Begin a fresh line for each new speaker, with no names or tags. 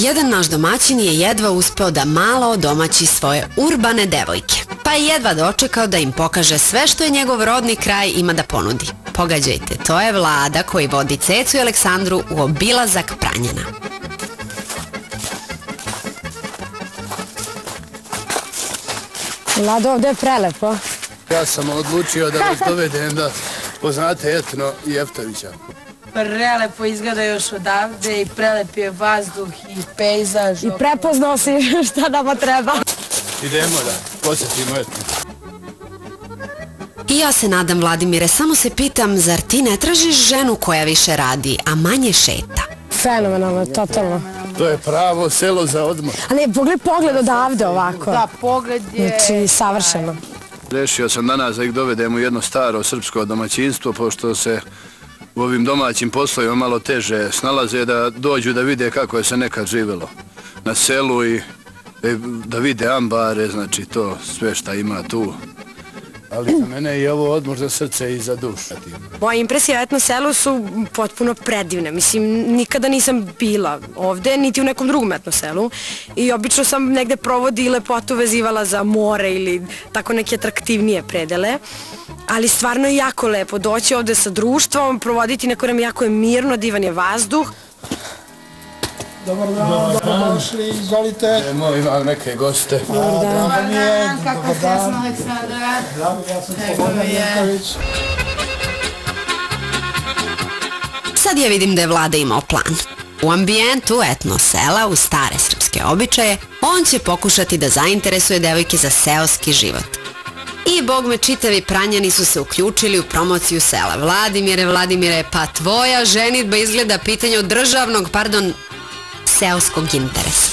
Jedan naš domaćin je jedva uspeo da malo odomaći svoje urbane devojke, pa je jedva dočekao da im pokaže sve što je njegov rodni kraj ima da ponudi. Pogađajte, to je Vlada koji vodi Cecu i Aleksandru u obilazak Pranjana.
Vlado, ovdje je prelepo.
Ja sam odlučio da vas dovedem da poznate Etno i Jeftovića.
Prelepo izgleda još odavde i prelep je vazduh i pejzaž.
I prepoznao si šta nama treba.
Idemo da posjetimo Etno.
I ja se nadam, Vladimire, samo se pitam, zar ti ne tražiš ženu koja više radi, a manje šeta?
Fenomenalno, totalno.
To je pravo selo za odmor.
Ali pogled odavde ovako.
Da, pogled je...
Znači, savršeno.
Rešio sam danas da ih dovedem u jedno staro srpsko domaćinstvo, pošto se u ovim domaćim poslovima malo teže snalaze, da dođu da vide kako je se nekad živelo na selu i da vide ambare, znači to sve šta ima tu. Ali za mene je ovo odmor za srce i za dušu.
Moje impresije o Etno selu su potpuno predivne. Mislim, nikada nisam bila ovde, niti u nekom drugom Etno selu. I obično sam negde provodi i lepotu vezivala za more ili tako neke atraktivnije predele. Ali stvarno je jako lepo doći ovde sa društvom, provoditi neko vreme, jako je mirno, divan je vazduh.
Dobar dan, dobrodošli, izvolite.
Imam neke goste.
Dobar dan, kako ste sam Aleksandra?
Ja sam Slobodan Janković.
Sad ja vidim da je Vlada imao plan. U ambijentu Etno sela, u stare srpske običaje, on će pokušati da zainteresuje devojke za seoski život. I bog me, čitavi Pranjani su se uključili u promociju sela. Vladimire, pa tvoja ženidba izgleda pitanje od državnog, seoskog interesa.